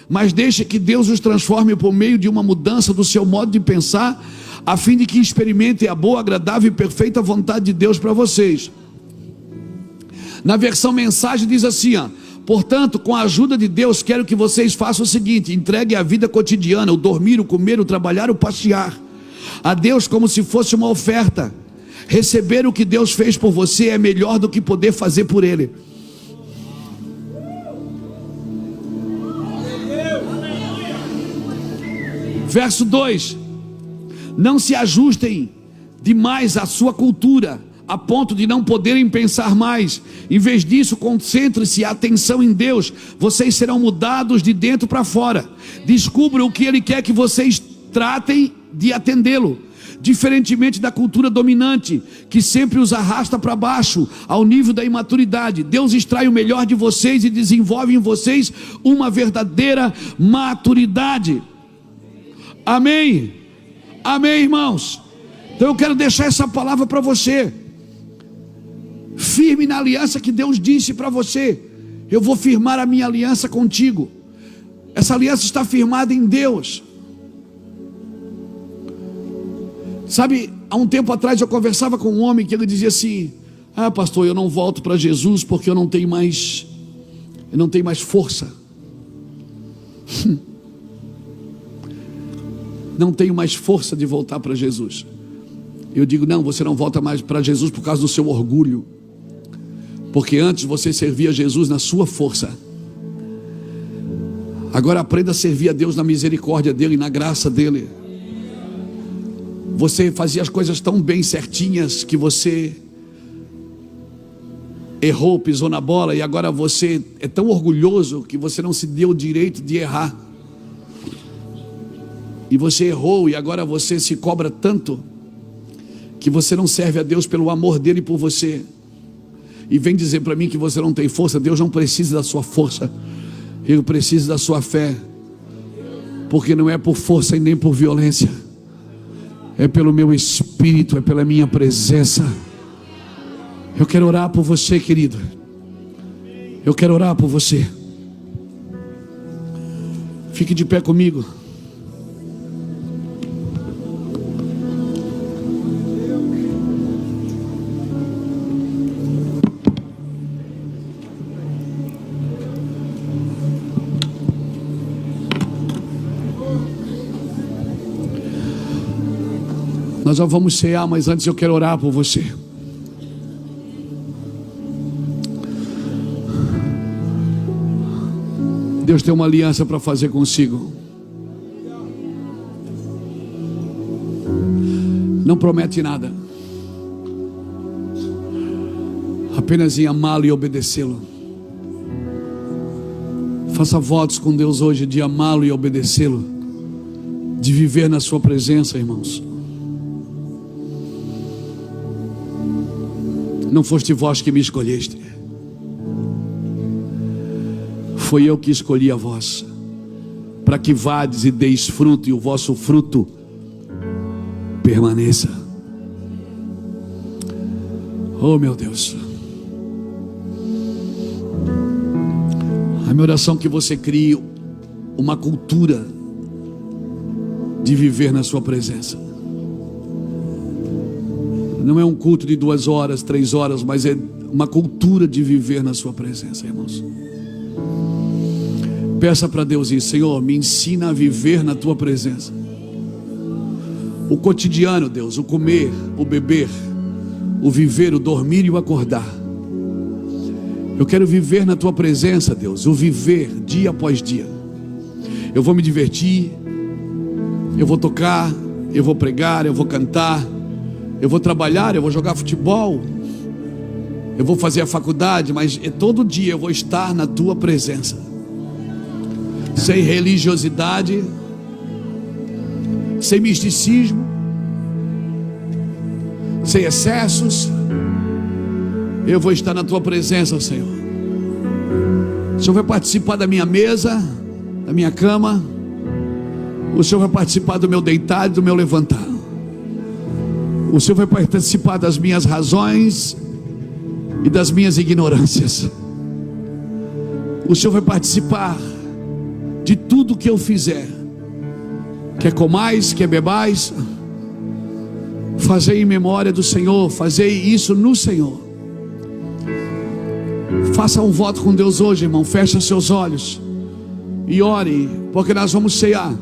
mas deixe que Deus os transforme por meio de uma mudança do seu modo de pensar, a fim de que experimentem a boa, agradável e perfeita vontade de Deus para vocês. Na versão mensagem diz assim, portanto, com a ajuda de Deus, quero que vocês façam o seguinte: entreguem a vida cotidiana, o dormir, o comer, o trabalhar, o passear, a Deus como se fosse uma oferta. Receber o que Deus fez por você é melhor do que poder fazer por Ele. Verso 2: não se ajustem demais à sua cultura, a ponto de não poderem pensar mais. Em vez disso, concentre-se a atenção em Deus. Vocês serão mudados de dentro para fora. Descubram o que Ele quer que vocês tratem de atendê-lo. Diferentemente da cultura dominante, que sempre os arrasta para baixo, ao nível da imaturidade, Deus extrai o melhor de vocês e desenvolve em vocês uma verdadeira maturidade. Amém? Amém, irmãos? Então eu quero deixar essa palavra para você. Firme na aliança que Deus disse para você: eu vou firmar a minha aliança contigo. Essa aliança está firmada em Deus. Sabe, há um tempo atrás eu conversava com um homem que ele dizia assim: ah, pastor, eu não volto para Jesus porque eu não tenho mais força. Não tenho mais força de voltar para Jesus. Eu digo: não, você não volta mais para Jesus por causa do seu orgulho, porque antes você servia a Jesus na sua força. Agora aprenda a servir a Deus na misericórdia dEle, na graça dEle. Você fazia as coisas tão bem certinhas que você errou, pisou na bola, e agora você é tão orgulhoso que você não se deu o direito de errar. E você errou e agora você se cobra tanto que você não serve a Deus pelo amor dele por você. E vem dizer para mim que você não tem força. Deus não precisa da sua força, Ele precisa da sua fé. Porque não é por força e nem por violência, é pelo meu espírito, é pela minha presença. Eu quero orar por você, querido. Eu quero orar por você. Fique de pé comigo. Nós já vamos cear, mas antes eu quero orar por você. Deus tem uma aliança para fazer consigo. Não promete nada, apenas em amá-lo e obedecê-lo. Faça votos com Deus hoje de amá-lo e obedecê-lo, de viver na sua presença, irmãos. Não foste vós que me escolheste, foi eu que escolhi a vós, para que vades e deis fruto, e o vosso fruto permaneça. Oh meu Deus, a minha oração é que você crie uma cultura de viver na sua presença. Não é um culto de 2 horas, 3 horas, mas é uma cultura de viver na sua presença, irmãos. Peça para Deus isso: Senhor, me ensina a viver na tua presença. O cotidiano, Deus, o comer, o beber, o viver, o dormir e o acordar. Eu quero viver na tua presença, Deus, o viver dia após dia. Eu vou me divertir, eu vou tocar, eu vou pregar, eu vou cantar, eu vou trabalhar, eu vou jogar futebol, eu vou fazer a faculdade, mas todo dia eu vou estar na tua presença, sem religiosidade, sem misticismo, sem excessos. Eu vou estar na tua presença, Senhor. O Senhor vai participar da minha mesa, da minha cama. O Senhor vai participar do meu deitar e do meu levantar. O Senhor vai participar das minhas razões e das minhas ignorâncias. O Senhor vai participar de tudo que eu fizer. Quer comais, quer bebais, fazei em memória do Senhor, fazei isso no Senhor. Faça um voto com Deus hoje, irmão. Feche seus olhos e ore, porque nós vamos cear.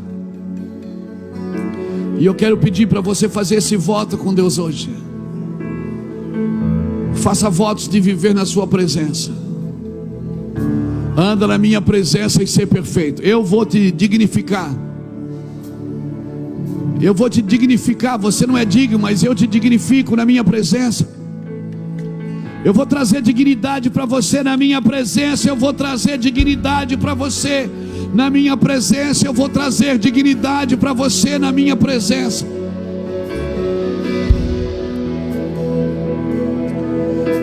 E eu quero pedir para você fazer esse voto com Deus hoje. Faça votos de viver na sua presença. Anda na minha presença e ser perfeito. Eu vou te dignificar. Eu vou te dignificar. Você não é digno, mas eu te dignifico na minha presença. Eu vou trazer dignidade para você na minha presença. Eu vou trazer dignidade para você na minha presença. Eu vou trazer dignidade para você na minha presença.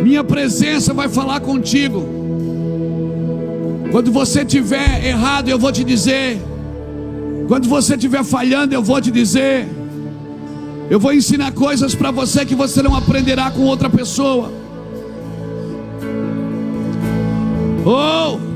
Minha presença vai falar contigo. Quando você estiver errado, eu vou te dizer. Quando você estiver falhando, eu vou te dizer. Eu vou ensinar coisas para você que você não aprenderá com outra pessoa. Oh!